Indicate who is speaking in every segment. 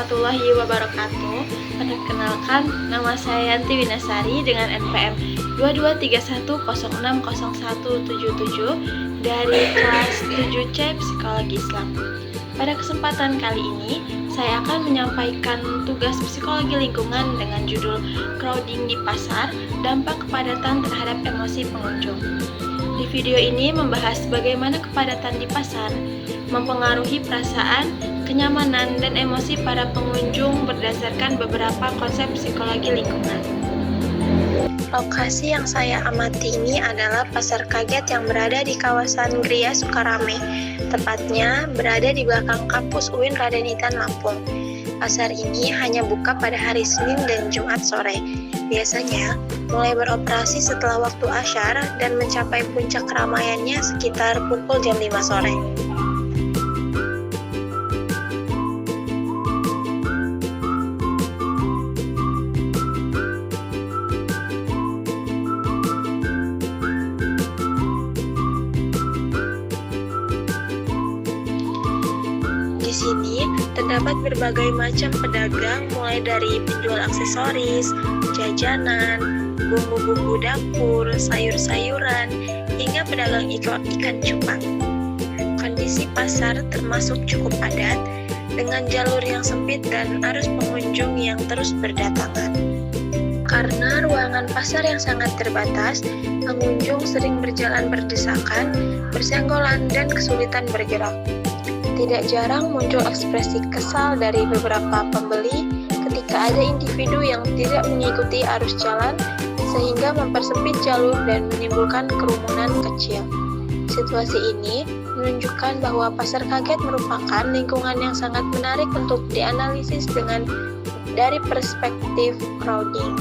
Speaker 1: warahmatullahi wabarakatuh. Perkenalkan, nama saya Yanti Winasari dengan NPM 2231060177 dari kelas 7C Psikologi Islam. Pada kesempatan kali ini, saya akan menyampaikan tugas psikologi lingkungan dengan judul Crowding di Pasar, Dampak Kepadatan Terhadap Emosi Pengunjung. Di video ini membahas bagaimana kepadatan di pasar mempengaruhi perasaan, kenyamanan, dan emosi para pengunjung berdasarkan beberapa konsep psikologi lingkungan.
Speaker 2: Lokasi yang saya amati ini adalah pasar kaget yang berada di kawasan Gria Sukarame, tepatnya berada di belakang kampus UIN Raden Intan Lampung. Pasar ini hanya buka pada hari Senin dan Jumat sore. Biasanya mulai beroperasi setelah waktu Asyar dan mencapai puncak keramaiannya sekitar pukul jam 5 sore. Di sini terdapat berbagai macam pedagang, mulai dari penjual aksesoris, jajanan, bumbu-bumbu dapur, sayur-sayuran, hingga pedagang ikan cupang. Kondisi pasar termasuk cukup padat, dengan jalur yang sempit dan arus pengunjung yang terus berdatangan. Karena ruangan pasar yang sangat terbatas, pengunjung sering berjalan berdesakan, bersenggolan, dan kesulitan bergerak. Tidak jarang muncul ekspresi kesal dari beberapa pembeli ketika ada individu yang tidak mengikuti arus jalan sehingga mempersempit jalur dan menimbulkan kerumunan kecil. Situasi ini menunjukkan bahwa pasar kaget merupakan lingkungan yang sangat menarik untuk dianalisis dari perspektif crowding.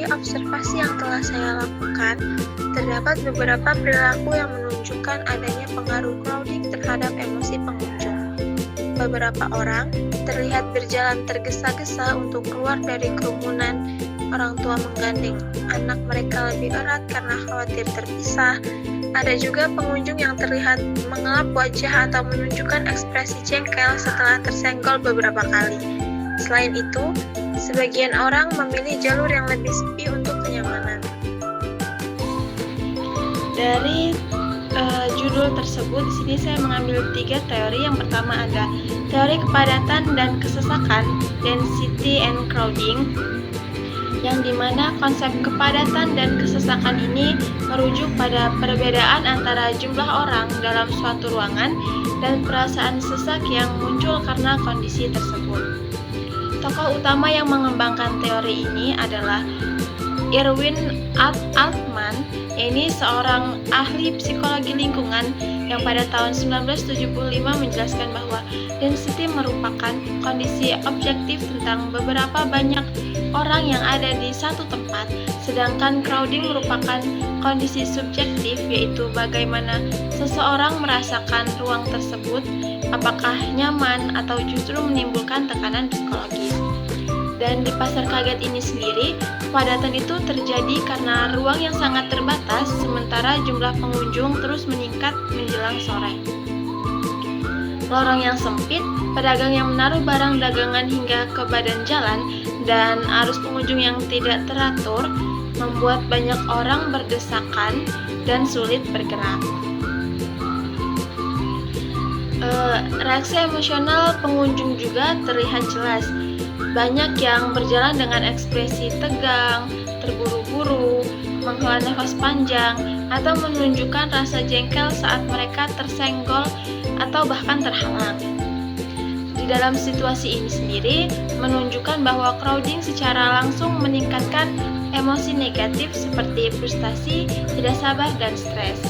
Speaker 2: Observasi yang telah saya lakukan, terdapat beberapa perilaku yang menunjukkan adanya pengaruh crowding terhadap emosi pengunjung. Beberapa orang terlihat berjalan tergesa-gesa untuk keluar dari kerumunan. Orang tua menggandeng anak mereka lebih erat karena khawatir terpisah. Ada juga pengunjung yang terlihat mengelap wajah atau menunjukkan ekspresi jengkel setelah tersenggol beberapa kali. Selain itu, sebagian orang memilih jalur yang lebih sepi untuk kenyamanan.
Speaker 1: Dari judul tersebut, di sini saya mengambil 3 teori. Yang pertama ada teori kepadatan dan kesesakan, density and crowding, yang dimana konsep kepadatan dan kesesakan ini merujuk pada perbedaan antara jumlah orang dalam suatu ruangan dan perasaan sesak yang muncul karena kondisi tersebut. Tokoh utama yang mengembangkan teori ini adalah Irwin Altman. Ini seorang ahli psikologi lingkungan yang pada tahun 1975 menjelaskan bahwa density merupakan kondisi objektif tentang beberapa banyak orang yang ada di satu tempat, sedangkan crowding merupakan kondisi subjektif, yaitu bagaimana seseorang merasakan ruang tersebut, apakah nyaman atau justru menimbulkan tekanan psikologis. Dan di pasar kaget ini sendiri, kepadatan itu terjadi karena ruang yang sangat terbatas, sementara jumlah pengunjung terus meningkat menjelang sore. Lorong yang sempit, pedagang yang menaruh barang dagangan hingga ke badan jalan, dan arus pengunjung yang tidak teratur membuat banyak orang berdesakan dan sulit bergerak. Reaksi emosional pengunjung juga terlihat jelas. Banyak yang berjalan dengan ekspresi tegang, terburu-buru, menghela nafas panjang, atau menunjukkan rasa jengkel saat mereka tersenggol atau bahkan terhalang. Di dalam situasi ini sendiri menunjukkan bahwa crowding secara langsung meningkatkan emosi negatif seperti frustasi, tidak sabar, dan stres.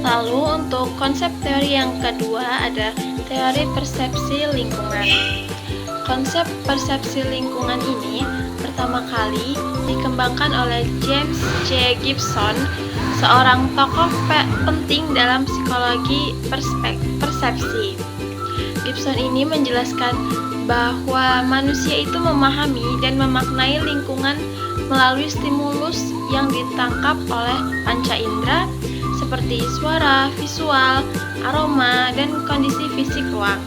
Speaker 1: Lalu untuk konsep teori yang kedua ada teori persepsi lingkungan. Konsep persepsi lingkungan ini pertama kali dikembangkan oleh James J. Gibson, seorang tokoh penting dalam psikologi persepsi. Gibson ini menjelaskan bahwa manusia itu memahami dan memaknai lingkungan melalui stimulus yang ditangkap oleh panca indera seperti suara, visual, aroma, dan kondisi fisik ruang.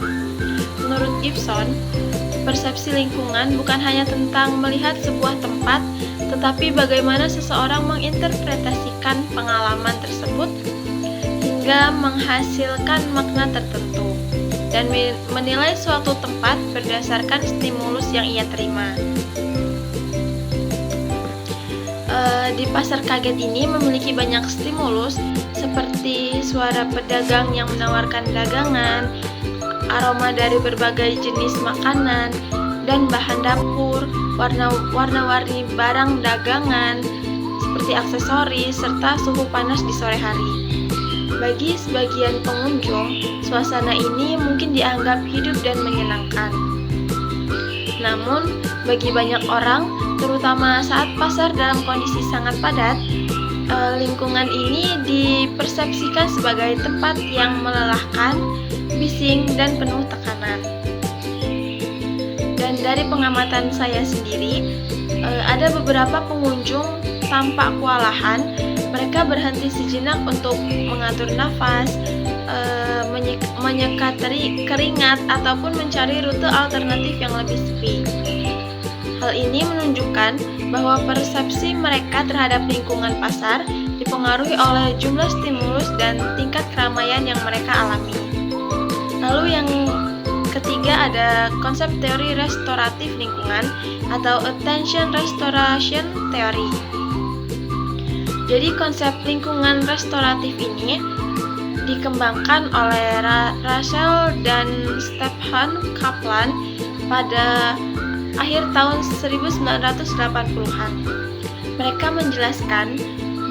Speaker 1: Menurut Gibson, persepsi lingkungan bukan hanya tentang melihat sebuah tempat, tetapi bagaimana seseorang menginterpretasikan pengalaman tersebut hingga menghasilkan makna tertentu dan menilai suatu tempat berdasarkan stimulus yang ia terima. Di pasar kaget ini memiliki banyak stimulus seperti suara pedagang yang menawarkan dagangan, aroma dari berbagai jenis makanan dan bahan dapur, warna-warni barang dagangan seperti aksesoris, serta suhu panas di sore hari. Bagi sebagian pengunjung, suasana ini mungkin dianggap hidup dan menyenangkan. Namun, bagi banyak orang, terutama saat pasar dalam kondisi sangat padat, lingkungan ini dipersepsikan sebagai tempat yang melelahkan, bising, dan penuh tekanan. Dan dari pengamatan saya sendiri, ada beberapa pengunjung tampak kewalahan. Mereka berhenti sejenak untuk mengatur nafas, menyekat keringat, ataupun mencari rute alternatif yang lebih sepi. Hal ini menunjukkan bahwa persepsi mereka terhadap lingkungan pasar dipengaruhi oleh jumlah stimulus dan tingkat keramaian yang mereka alami. Lalu yang ketiga ada konsep teori restoratif lingkungan atau attention restoration theory. Jadi konsep lingkungan restoratif ini dikembangkan oleh Russell dan Stephen Kaplan pada akhir tahun 1980-an. Mereka menjelaskan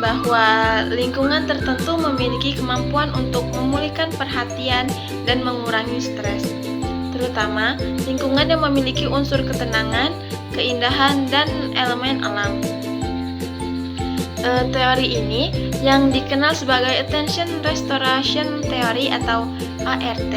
Speaker 1: bahwa lingkungan tertentu memiliki kemampuan untuk memulihkan perhatian dan mengurangi stres, terutama lingkungan yang memiliki unsur ketenangan, keindahan, dan elemen alam. Teori ini yang dikenal sebagai Attention Restoration Theory atau ART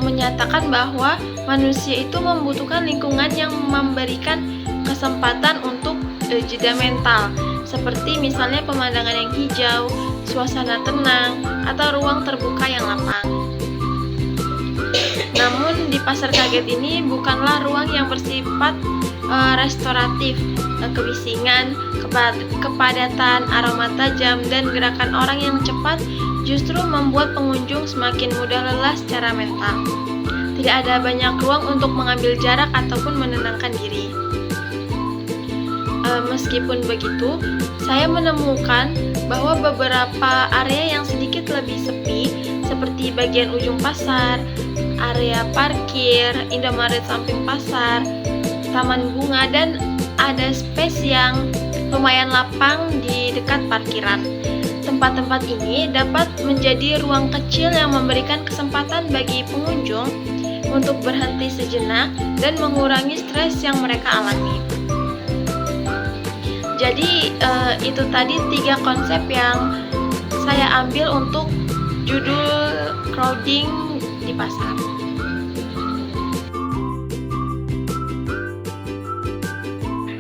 Speaker 1: menyatakan bahwa manusia itu membutuhkan lingkungan yang memberikan kesempatan untuk jeda mental, seperti misalnya pemandangan yang hijau, suasana tenang, atau ruang terbuka yang lapang. Namun di pasar kaget ini bukanlah ruang yang bersifat restoratif. Kebisingan, kepadatan, aroma tajam, dan gerakan orang yang cepat justru membuat pengunjung semakin mudah lelah secara mental. Tidak ada banyak ruang untuk mengambil jarak ataupun menenangkan diri. Meskipun begitu, saya menemukan bahwa beberapa area yang sedikit lebih sepi, seperti bagian ujung pasar, area parkir, Indomaret samping pasar, taman bunga, dan ada space yang lumayan lapang di dekat parkiran. Tempat-tempat ini dapat menjadi ruang kecil yang memberikan kesempatan bagi pengunjung untuk berhenti sejenak dan mengurangi stres yang mereka alami. Jadi itu tadi 3 konsep yang saya ambil untuk judul crowding di pasar.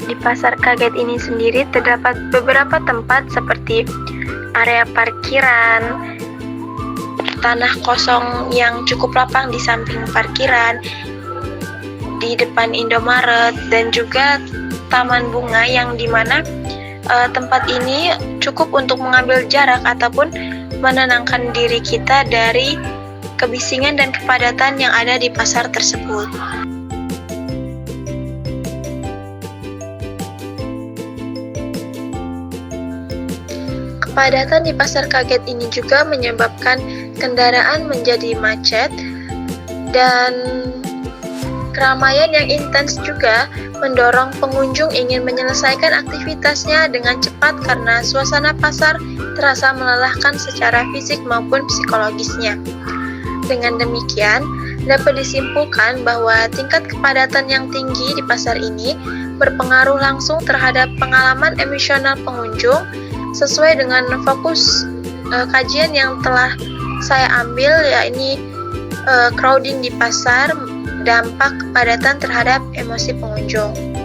Speaker 2: Di pasar kaget ini sendiri terdapat beberapa tempat seperti area parkiran, tanah kosong yang cukup lapang di samping parkiran, di depan Indomaret, dan juga taman bunga yang dimana tempat ini cukup untuk mengambil jarak ataupun menenangkan diri kita dari kebisingan dan kepadatan yang ada di pasar tersebut. Kepadatan di pasar kaget ini juga menyebabkan kendaraan menjadi macet dan keramaian yang intens juga mendorong pengunjung ingin menyelesaikan aktivitasnya dengan cepat karena suasana pasar terasa melelahkan secara fisik maupun psikologisnya. Dengan demikian, dapat disimpulkan bahwa tingkat kepadatan yang tinggi di pasar ini berpengaruh langsung terhadap pengalaman emosional pengunjung sesuai dengan fokus kajian yang telah saya ambil, yakni Crowding di pasar dampak kepadatan terhadap emosi pengunjung.